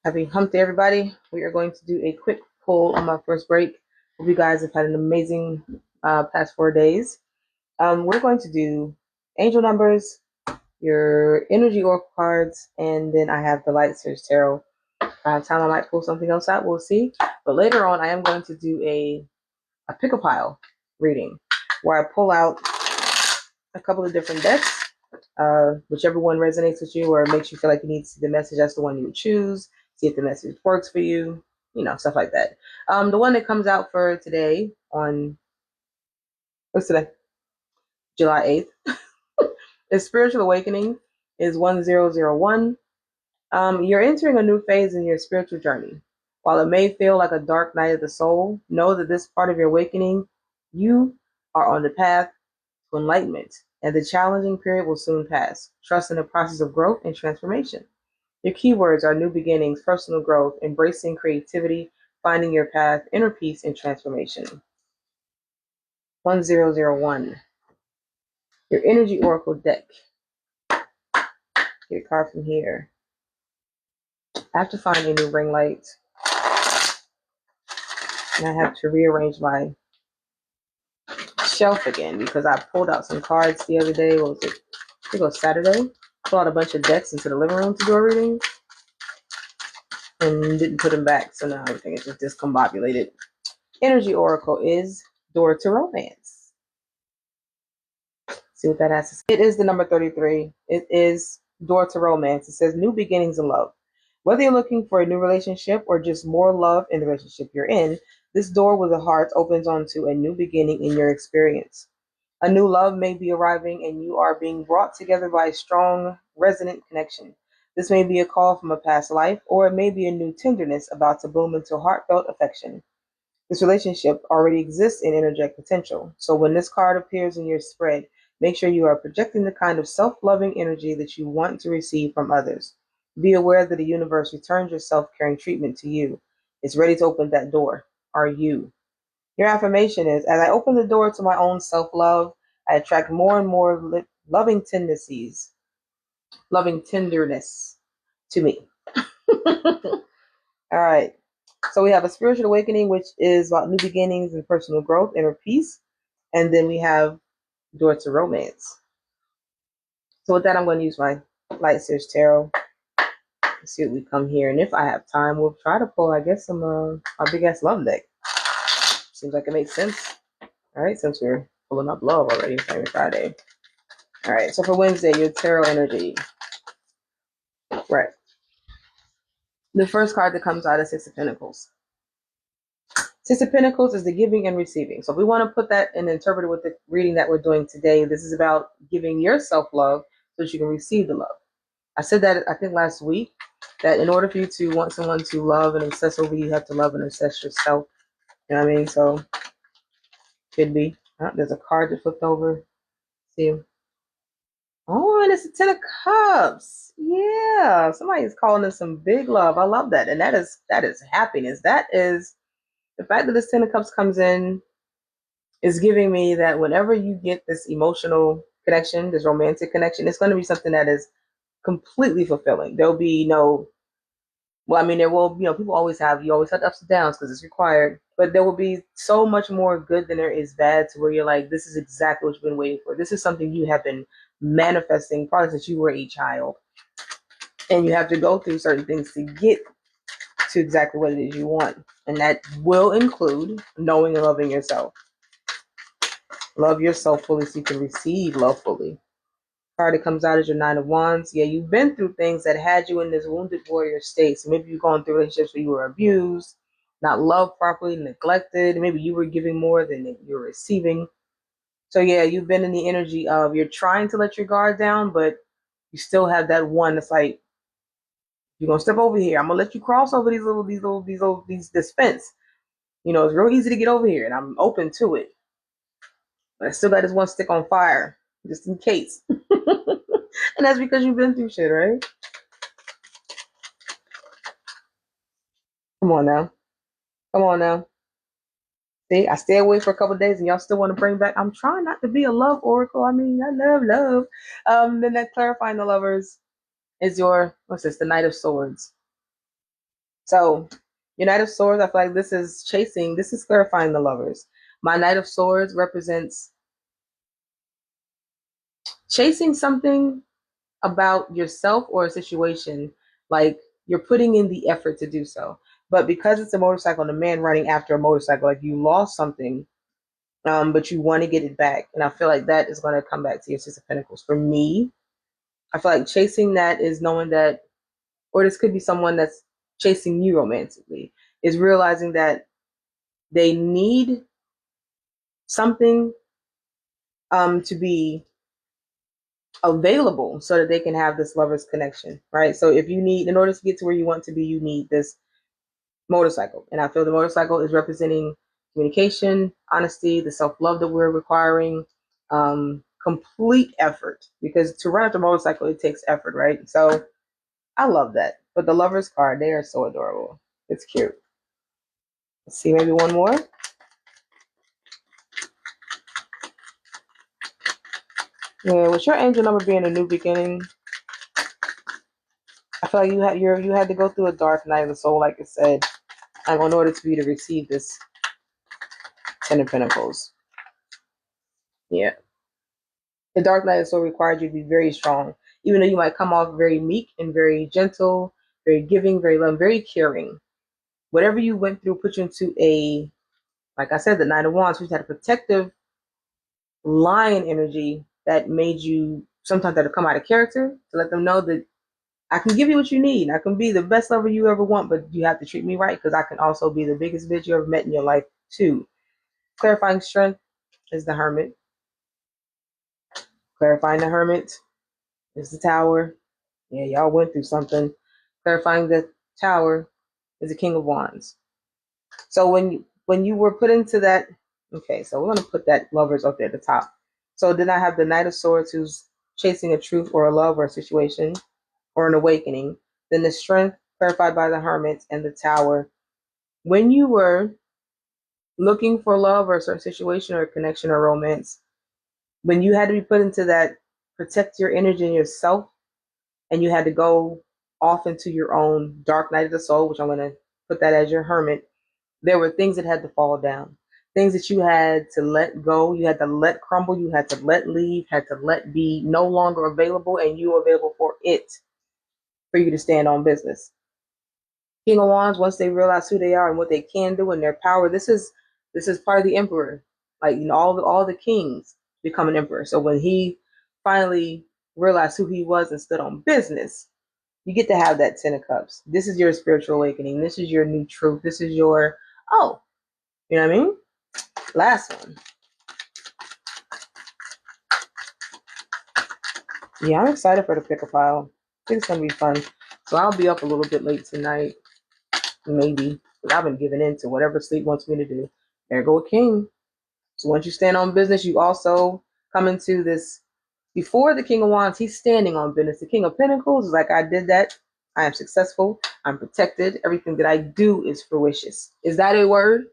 Happy hump day, everybody. We are going to do a quick pull on my first break. Hope you guys have had an amazing past 4 days. We're going to do angel numbers, your energy oracle cards, and then I have the light search tarot. Time I might pull something else out, we'll see. But later on, I am going to do a pick a pile reading where I pull out a couple of different decks. Whichever one resonates with you or makes you feel like you need to see the message, that's the one you would choose. See if the message works for you, stuff like that. The one that comes out for today on what's today? July 8th is Spiritual Awakening is 1001. You're entering a new phase in your spiritual journey. While it may feel like a dark night of the soul, know that this part of your awakening, you are on the path to enlightenment, and the challenging period will soon pass. Trust in the process of growth and transformation. Your keywords are new beginnings, personal growth, embracing creativity, finding your path, inner peace, and transformation. 1001. Your energy oracle deck. Get a card from here. I have to find a new ring light. And I have to rearrange my shelf again because I pulled out some cards the other day. What was it? I think it was Saturday. Pulled out a bunch of decks into the living room to do a reading and didn't put them back. So now everything is just discombobulated. Energy oracle is Door to Romance. See what that has to say. It is the number 33. It is Door to Romance. It says new beginnings in love. Whether you're looking for a new relationship or just more love in the relationship you're in, this door with a heart opens onto a new beginning in your experience. A new love may be arriving and you are being brought together by a strong, resonant connection. This may be a call from a past life, or it may be a new tenderness about to bloom into heartfelt affection. This relationship already exists in energetic potential. So when this card appears in your spread, make sure you are projecting the kind of self-loving energy that you want to receive from others. Be aware that the universe returns your self-caring treatment to you. It's ready to open that door. Are you? Your affirmation is, as I open the door to my own self-love, I attract more and more loving tendencies, loving tenderness to me. All right. So we have a spiritual awakening, which is about new beginnings and personal growth, inner peace. And then we have Door to Romance. So with that, I'm going to use my Light Search Tarot. Let's see what we come here. And if I have time, we'll try to pull, I guess, some our big ass love deck. Seems like it makes sense. All right, since we're pulling up love already, it's every Friday. All right, so for Wednesday, your tarot energy. Right. The first card that comes out is Six of Pentacles. Six of Pentacles is the giving and receiving. So if we want to put that and interpret it with the reading that we're doing today, this is about giving yourself love so that you can receive the love. I said that, I think, last week, that in order for you to want someone to love and obsess over you, you have to love and obsess yourself. You know what I mean? So, could be. There's a card that flipped over. See? Oh, and it's a Ten of Cups. Yeah, somebody's calling us some big love. I love that. And that is happiness. That is the fact that this Ten of Cups comes in is giving me that whenever you get this emotional connection, this romantic connection, it's going to be something that is completely fulfilling. There'll be no, well, I mean, there will, people you always have ups and downs because it's required, but there will be so much more good than there is bad to where you're like, this is exactly what you've been waiting for. This is something you have been manifesting probably since you were a child. And you have to go through certain things to get to exactly what it is you want. And that will include knowing and loving yourself. Love yourself fully so you can receive love fully. Card that comes out is your Nine of Wands. Yeah, you've been through things that had you in this wounded warrior state. So maybe you've gone through relationships where you were abused, not loved properly, neglected. Maybe you were giving more than you were receiving. So yeah, you've been in the energy of you're trying to let your guard down, but you still have that one that's like, you're gonna step over here. I'm gonna let you cross over this fence. It's real easy to get over here, and I'm open to it. But I still got this one stick on fire, just in case. And that's because you've been through shit, right? Come on now. Come on now. See, I stay away for a couple of days and y'all still want to bring back. I'm trying not to be a love oracle. I mean, I love love. Then that clarifying the lovers is your, what's this? The Knight of Swords. So, your Knight of Swords, I feel like this is chasing, this is clarifying the lovers. My Knight of Swords represents chasing something about yourself or a situation, like you're putting in the effort to do so. But because it's a motorcycle and a man running after a motorcycle, like you lost something, but you want to get it back. And I feel like that is going to come back to your Six of Pentacles. For me, I feel like chasing that is knowing that, or this could be someone that's chasing you romantically, is realizing that they need something to be available so that they can have this lover's connection, right? So if you need, in order to get to where you want to be, you need this motorcycle. And I feel the motorcycle is representing communication, honesty, the self-love that we're requiring, complete effort. Because to run after a motorcycle, it takes effort, right? So I love that. But the lovers card, they are so adorable. It's cute. Let's see, maybe one more. Yeah, with your angel number being a new beginning, I feel like you had to go through a dark night of the soul, like it said, in order for you to receive this Ten of Pentacles. Yeah. The Dark Night of the Soul requires you to be very strong, even though you might come off very meek and very gentle, very giving, very loving, very caring. Whatever you went through put you into a, like I said, the Nine of Wands, which had a protective lion energy that made you sometimes have to come out of character to let them know that I can give you what you need. I can be the best lover you ever want, but you have to treat me right because I can also be the biggest bitch you ever met in your life too. Clarifying strength is the Hermit. Clarifying the Hermit is the Tower. Yeah, y'all went through something. Clarifying the Tower is the King of Wands. So when you were put into that, okay, so we're gonna put that lovers up there at the top. So then I have the Knight of Swords who's chasing a truth or a love or a situation or an awakening. Then the strength clarified by the Hermit and the Tower. When you were looking for love or a certain situation or a connection or romance, when you had to be put into that, protect your energy and yourself, and you had to go off into your own dark night of the soul, which I'm going to put that as your hermit, there were things that had to fall down, things that you had to let go, you had to let crumble, you had to let leave, had to let be no longer available, and you were available for it, for you to stand on business. King of Wands, once they realize who they are and what they can do and their power, this is part of the emperor. Like, you know, all the kings become an emperor. So when he finally realized who he was and stood on business, you get to have that Ten of Cups. This is your spiritual awakening. This is your new truth. This is your, oh, you know what I mean? Last one. Yeah, I'm excited for the pick a pile. I think it's going to be fun. So I'll be up a little bit late tonight, maybe. But I've been giving in to whatever sleep wants me to do. There go a king. So once you stand on business, you also come into this. Before the King of Wands, he's standing on business. The King of Pentacles is like, I did that. I am successful. I'm protected. Everything that I do is fruitious. Is that a word?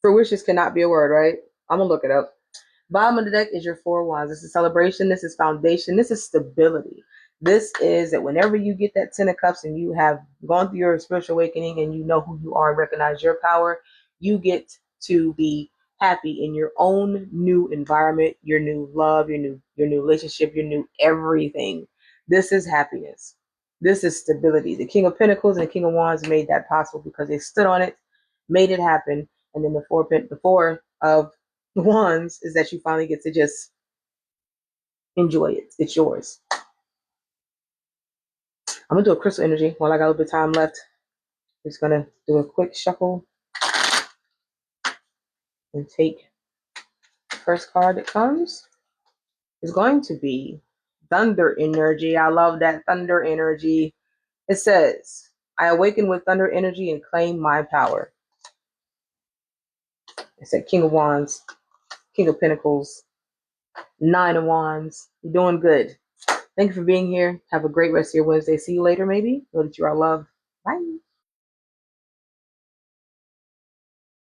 Fruitious cannot be a word, right? I'm going to look it up. Bottom of the deck is your Four of Wands. This is celebration. This is foundation. This is stability. This is that whenever you get that Ten of Cups and you have gone through your spiritual awakening and you know who you are and recognize your power, you get to be happy in your own new environment, your new love, your new relationship, your new everything. This is happiness. This is stability. The King of Pentacles and the King of Wands made that possible because they stood on it, made it happen, and then the four of Wands is that you finally get to just enjoy it. It's yours. I'm gonna do a crystal energy while I got a little bit of time left. Just gonna do a quick shuffle and take the first card that comes. Is going to be thunder energy. I love that thunder energy. It says, I awaken with thunder energy and claim my power. It said King of Wands, King of Pentacles, Nine of Wands. You're doing good. Thank you for being here. Have a great rest of your Wednesday. See you later, maybe. Know that you are loved. Bye.